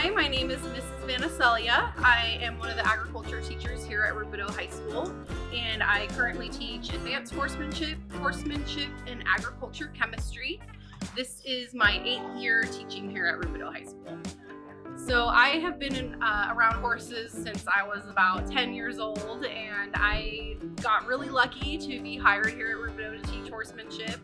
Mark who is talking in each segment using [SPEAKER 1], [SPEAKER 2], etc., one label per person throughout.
[SPEAKER 1] Hi, my name is Mrs. Vanacelia. I am one of the agriculture teachers here at Rubidoux High School, and I currently teach advanced horsemanship, and agriculture chemistry. This is my 8th year teaching here at Rubidoux High School. So I have been around horses since I was about 10 years old, and I got really lucky to be hired here at Rubidoux to teach horsemanship.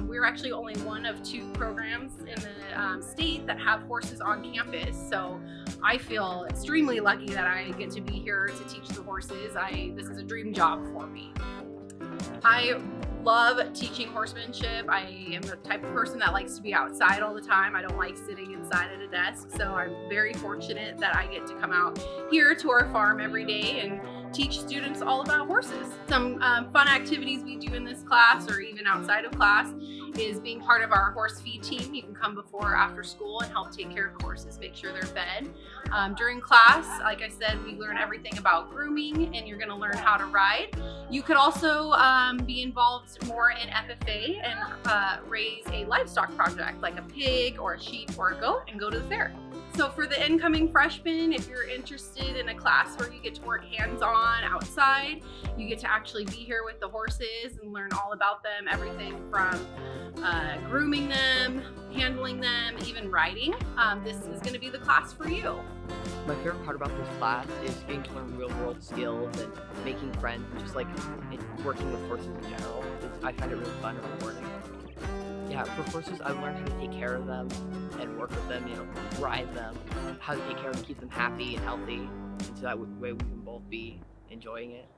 [SPEAKER 1] We're actually only one of 2 programs in the state that have horses on campus, so I feel extremely lucky that I get to be here to teach the horses. This is a dream job for me. I love teaching horsemanship. I am the type of person that likes to be outside all the time. I don't like sitting inside at a desk, so I'm very fortunate that I get to come out here to our farm every day and teach students all about horses. Some fun activities we do in this class, or even outside of class, is being part of our horse feed team. You can come before or after school and help take care of the horses, make sure they're fed. During class, like I said, we learn everything about grooming, and you're going to learn how to ride. You could also be involved more in FFA and raise a livestock project like a pig or a sheep or a goat and go to the fair. So for the incoming freshmen, if you're interested in a class where you get to work hands-on outside, you get to actually be here with the horses and learn all about them, everything from grooming them, handling them, even riding. This is going to be the class for you.
[SPEAKER 2] My favorite part about this class is getting to learn real-world skills and making friends, just like working with horses in general. I find it really fun and rewarding. Yeah, for horses, I learned how to take care of them and work with them, ride them, how to take care of them, keep them happy and healthy, and so that way we can both be enjoying it.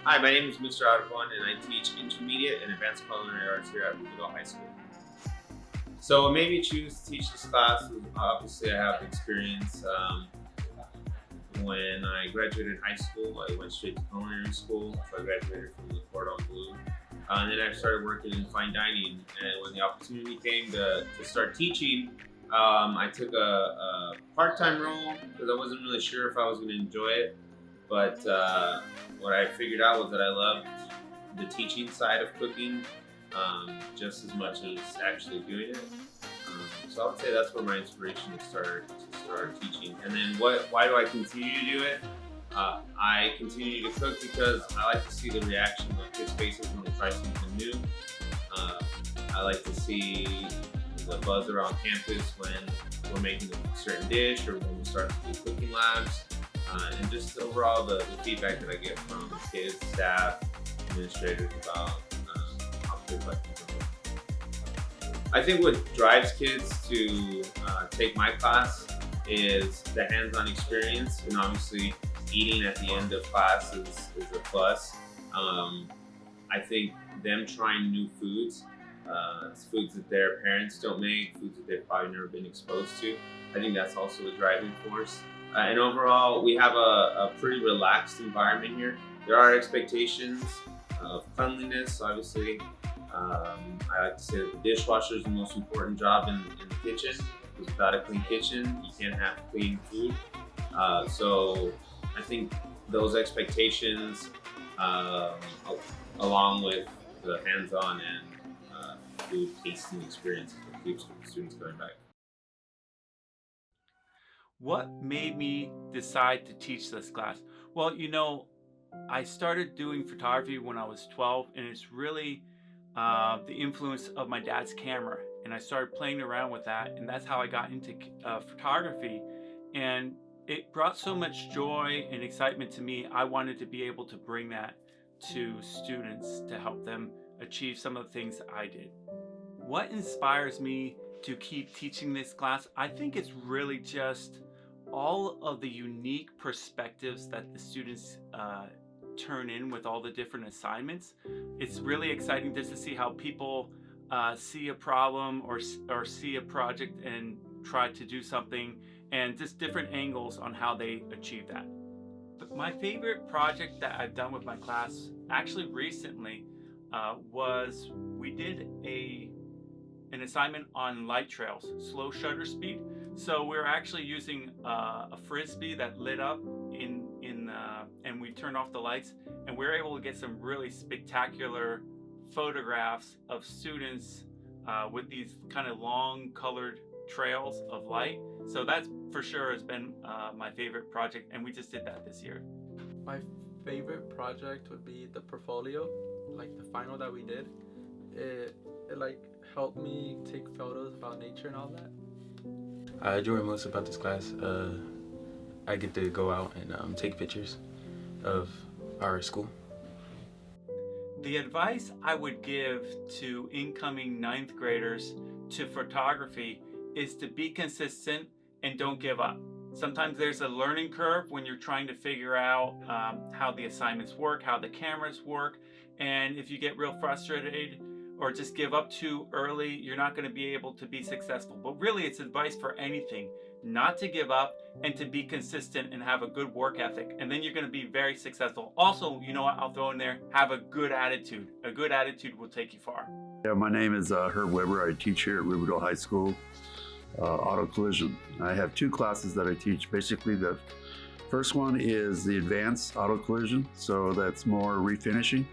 [SPEAKER 3] Hi, my name is Mr. Arpon, and I teach intermediate and advanced culinary arts here at Rubidoux High School. So what made me choose to teach this class was obviously I have experience. When I graduated high school, I went straight to culinary school, so I graduated from the Cordon Bleu. And then I started working in fine dining, and when the opportunity came to start teaching, I took a part-time role because I wasn't really sure if I was going to enjoy it. But what I figured out was that I loved the teaching side of cooking just as much as actually doing it. So I would say that's where my inspiration started to start teaching. And then why do I continue to do it? I continue to cook because I like to see the reaction of kids' faces when they try something new. I like to see the buzz around campus when we're making a certain dish or when we start to do cooking labs. And just overall the feedback that I get from kids, staff, administrators about how kids like to cook. I think what drives kids to take my class is the hands-on experience, and obviously eating at the end of class is a plus. I think them trying new foods, foods that their parents don't make, foods that they've probably never been exposed to, I think that's also a driving force. And overall, we have a pretty relaxed environment here. There are expectations of cleanliness, obviously. I like to say that the dishwasher is the most important job in the kitchen, because without a clean kitchen, you can't have clean food. So I think those expectations, along with the hands-on and food tasting experiences, that keeps students going back.
[SPEAKER 4] What made me decide to teach this class? Well, I started doing photography when I was 12, and it's really the influence of my dad's camera. And I started playing around with that, and that's how I got into photography. And it brought so much joy and excitement to me. I wanted to be able to bring that to students to help them achieve some of the things I did. What inspires me to keep teaching this class? I think it's really just all of the unique perspectives that the students turn in with all the different assignments. It's really exciting just to see how people see a problem or see a project and try to do something, and just different angles on how they achieve that. But my favorite project that I've done with my class actually recently was we did an assignment on light trails, slow shutter speed. So we're actually using a frisbee that lit up and we turned off the lights, and we were able to get some really spectacular photographs of students with these kind of long colored trails of light. So that's for sure has been my favorite project, and we just did that this year.
[SPEAKER 5] My favorite project would be the portfolio, like the final that we did. It like helped me take photos about nature and all that.
[SPEAKER 6] I enjoy most about this class. I get to go out and take pictures of our school.
[SPEAKER 4] The advice I would give to incoming ninth graders to photography is to be consistent and don't give up. Sometimes there's a learning curve when you're trying to figure out how the assignments work, how the cameras work, and if you get real frustrated or just give up too early, you're not going to be able to be successful. But really, it's advice for anything, not to give up and to be consistent and have a good work ethic, and then you're going to be very successful. Also, you know what, I'll throw in there, have a good attitude. A good attitude will take you far.
[SPEAKER 7] Yeah, my name is Herb Weber. I teach here at Riverdale High School, auto collision. I have two classes that I teach. Basically, the first one is the advanced auto collision, so that's more refinishing,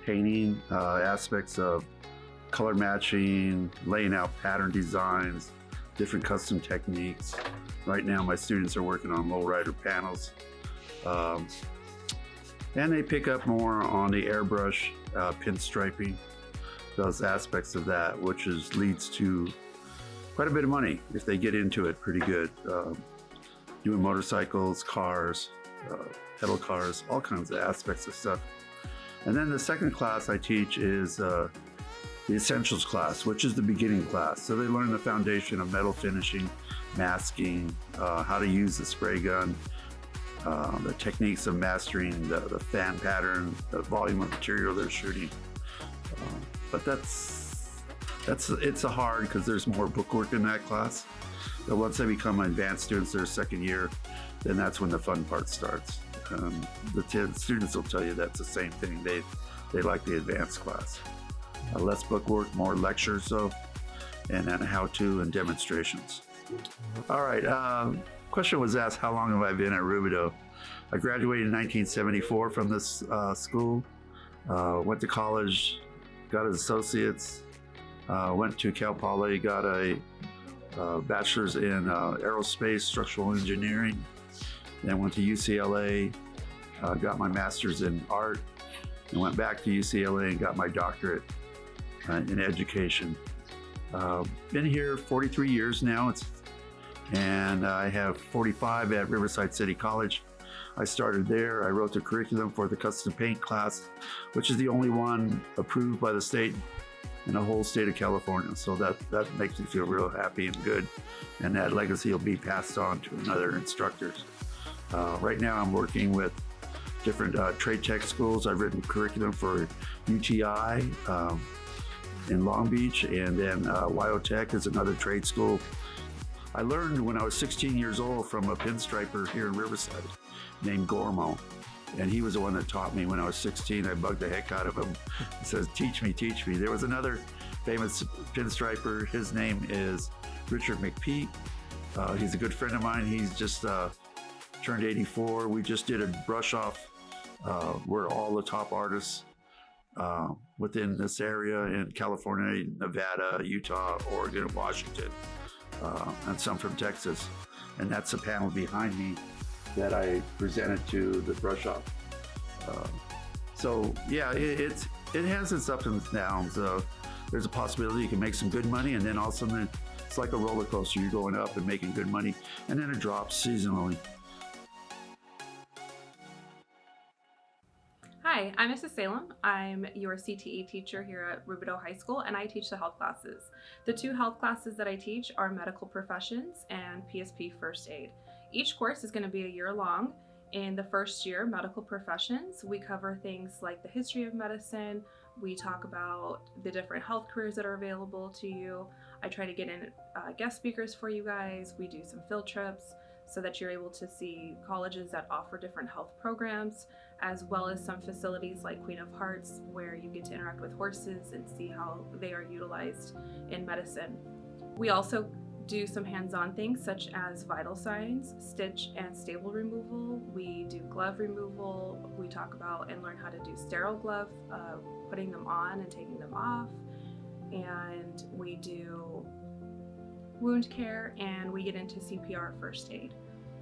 [SPEAKER 7] painting, aspects of color matching, laying out pattern designs, different custom techniques. Right now my students are working on lowrider panels. And they pick up more on the airbrush, pinstriping, those aspects of that, which leads to quite a bit of money if they get into it pretty good. Doing motorcycles, cars, pedal cars, all kinds of aspects of stuff. And then the second class I teach is the essentials class, which is the beginning class. So they learn the foundation of metal finishing, masking, how to use the spray gun, the techniques of mastering the fan pattern, the volume of material they're shooting. But it's a hard because there's more bookwork in that class. But once they become advanced students, their second year, then that's when the fun part starts. The students will tell you that's the same thing. They like the advanced class. Less bookwork, more lectures, and then how-to and demonstrations. All right, question was asked, how long have I been at Rubidoux? I graduated in 1974 from this school, went to college, got an associate's, went to Cal Poly, got a bachelor's in aerospace structural engineering, then went to UCLA, got my master's in art, and went back to UCLA and got my doctorate in education. Been here 43 years now, and I have 45 at Riverside City College. I started there. I wrote the curriculum for the custom paint class, which is the only one approved by the state in the whole state of California. So that makes me feel real happy and good, and that legacy will be passed on to other instructors. Right now I'm working with different trade tech schools. I've written curriculum for UTI in Long Beach, and then Wyotech is another trade school. I learned when I was 16 years old from a pinstriper here in Riverside named Gormo, and he was the one that taught me when I was 16. I bugged the heck out of him. He says, teach me, teach me. There was another famous pinstriper. His name is Richard McPeak. He's a good friend of mine. He's just turned 84. We just did a brush off where all the top artists within this area in California, Nevada, Utah, Oregon, Washington, and some from Texas. And that's the panel behind me that I presented to the brush off. So yeah, it has its ups and downs. There's a possibility you can make some good money, and then all of a sudden it's like a roller coaster. You're going up and making good money, and then it drops seasonally.
[SPEAKER 1] Hi, I'm Mrs. Salem. I'm your CTE teacher here at Rubidoux High School, and I teach the health classes. The two health classes that I teach are medical professions and PSP first aid. Each course is going to be a year long. In the first year, medical professions, we cover things like the history of medicine. We talk about the different health careers that are available to you. I try to get in guest speakers for you guys. We do some field trips so that you're able to see colleges that offer different health programs, as well as some facilities like Queen of Hearts, where you get to interact with horses and see how they are utilized in medicine. We also do some hands-on things such as vital signs, stitch and staple removal. We do glove removal. We talk about and learn how to do sterile glove, putting them on and taking them off. And we do wound care, and we get into CPR first aid.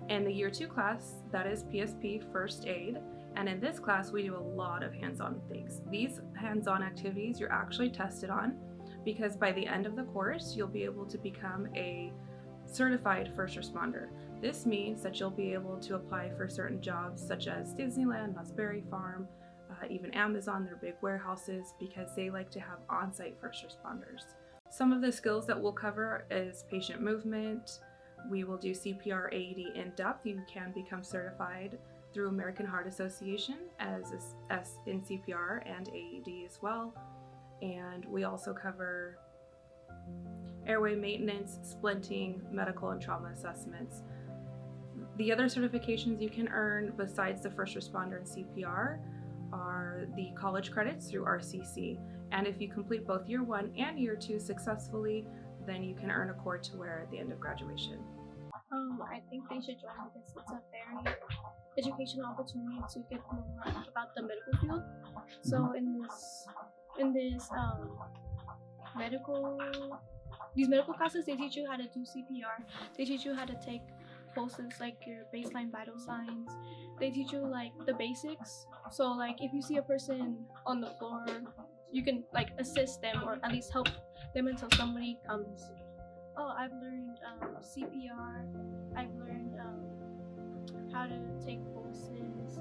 [SPEAKER 1] In the year 2 class, that is PSP first aid, and in this class we do a lot of hands-on things. These hands-on activities you're actually tested on, because by the end of the course you'll be able to become a certified first responder. This means that you'll be able to apply for certain jobs such as Disneyland, Knott's Berry Farm, even Amazon, their big warehouses, because they like to have on-site first responders. Some of the skills that we'll cover is patient movement. We will do CPR AED in depth. You can become certified through American Heart Association as in CPR and AED as well. And we also cover airway maintenance, splinting, medical and trauma assessments. The other certifications you can earn besides the first responder and CPR are the college credits through RCC. And if you complete both year 1 and year 2 successfully, then you can earn a cord to wear at the end of graduation.
[SPEAKER 8] I think they should join because it's a very educational opportunity to get more about the medical field. So these medical classes, they teach you how to do CPR. They teach you how to take pulses, like your baseline vital signs. They teach you like the basics. So like if you see a person on the floor, you can like assist them or at least help them until somebody comes. Oh, I've learned CPR. I've learned how to take pulses.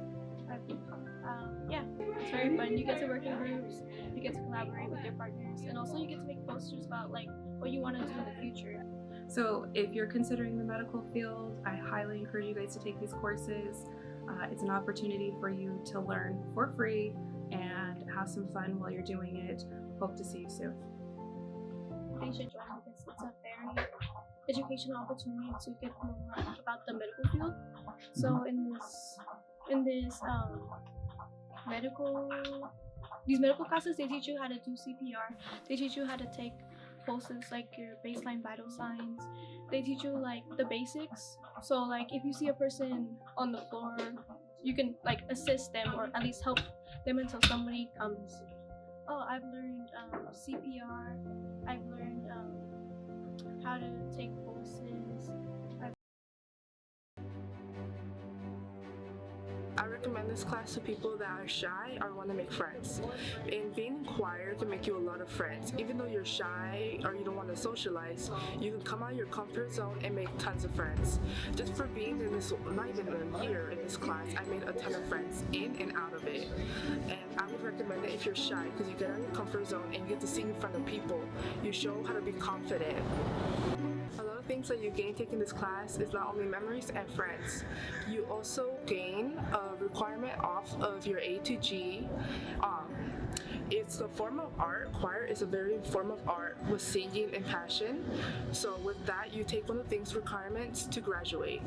[SPEAKER 8] Yeah, it's very fun. You get to work in groups. You get to collaborate with your partners, and also you get to make posters about like what you want to do in the future.
[SPEAKER 1] So if you're considering the medical field, I highly encourage you guys to take these courses. It's an opportunity for you to learn for free and have some fun while you're doing it. Hope to see you soon.
[SPEAKER 8] They should join because it's a very educational opportunity to get more about the medical field. So these medical classes, they teach you how to do CPR. They teach you how to take pulses, like your baseline vital signs. They teach you like the basics. So like if you see a person on the floor, you can like assist them or at least help them until somebody comes. Oh, I've learned CPR. I've learned how to take pulses.
[SPEAKER 9] I recommend this class to people that are shy or want to make friends. And being in choir can make you a lot of friends. Even though you're shy or you don't want to socialize, you can come out of your comfort zone and make tons of friends. Just for being in this, not even a year in this class, I made a ton of friends in and out of it. And I would recommend it if you're shy, because you get out of your comfort zone and you get to sing in front of people. You show how to be confident. A lot of things that you gain taking this class is not only memories and friends. You also gain a requirement off of your A to G. It's a form of art. Choir is a very form of art with singing and passion. So with that, you take one of the things requirements to graduate.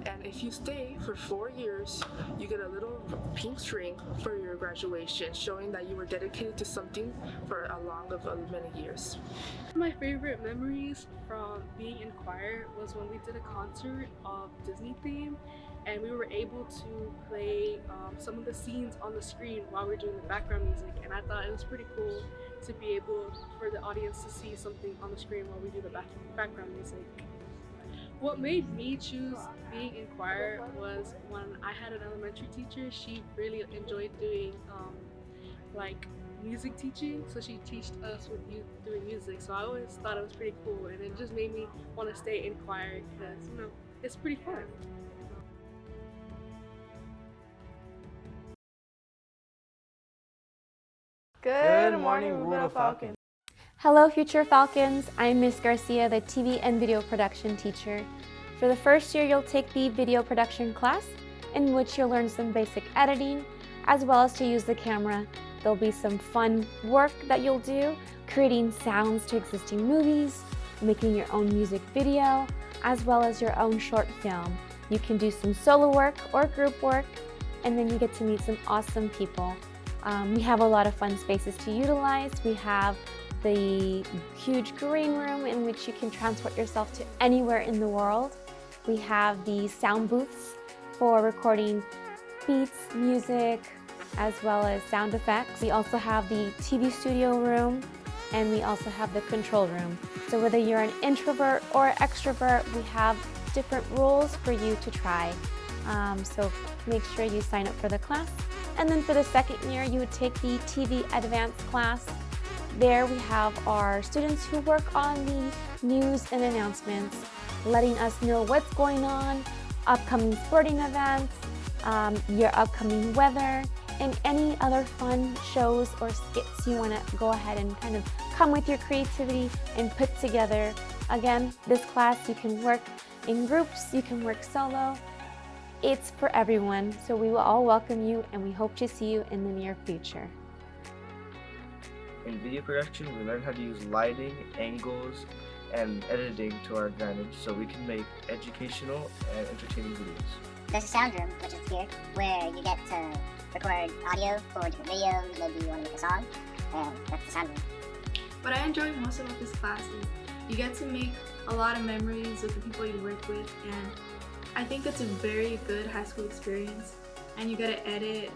[SPEAKER 9] And if you stay for 4 years, you get a little pink string for your graduation, showing that you were dedicated to something for a long of many years.
[SPEAKER 10] My favorite memories from being in choir was when we did a concert of Disney theme, and we were able to play some of the scenes on the screen while we were doing the background music, and I thought it was pretty cool to be able for the audience to see something on the screen while we do the background music. What made me choose being in choir was when I had an elementary teacher. She really enjoyed doing like music teaching, so she taught us with doing music, so I always thought it was pretty cool, and it just made me want to stay in choir because, you know, it's pretty fun.
[SPEAKER 11] Good morning, Rubino Falcons.
[SPEAKER 12] Hello, future Falcons. I'm Miss Garcia, the TV and video production teacher. For the first year, you'll take the video production class, in which you'll learn some basic editing, as well as to use the camera. There'll be some fun work that you'll do, creating sounds to existing movies, making your own music video, as well as your own short film. You can do some solo work or group work, and then you get to meet some awesome people. We have a lot of fun spaces to utilize. We have the huge green room in which you can transport yourself to anywhere in the world. We have the sound booths for recording beats, music, as well as sound effects. We also have the TV studio room and we also have the control room. So whether you're an introvert or extrovert, we have different rules for you to try. So make sure you sign up for the class. And then for the second year, you would take the TV Advanced class. There we have our students who work on the news and announcements, letting us know what's going on, upcoming sporting events, your upcoming weather, and any other fun shows or skits you want to go ahead and kind of come with your creativity and put together. Again, this class you can work in groups, you can work solo. It's for everyone, so we will all welcome you and we hope to see you in the near future.
[SPEAKER 13] In video production, we learn how to use lighting, angles, and editing to our advantage so we can make educational and entertaining videos.
[SPEAKER 14] There's a sound room, which is here, where you get to record audio for different videos. Maybe you want to make a song, and that's the sound room.
[SPEAKER 8] What I enjoy most about this class is you get to make a lot of memories with the people you work with, and I think it's a very good high school experience. And you get to edit,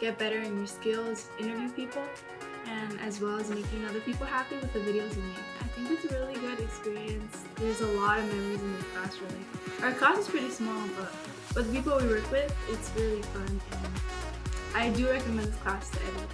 [SPEAKER 8] get better in your skills, interview people, and as well as making other people happy with the videos you make. I think it's a really good experience. There's a lot of memories in this class, really. Our class is pretty small, but the people we work with, it's really fun, and I do recommend this class to everyone.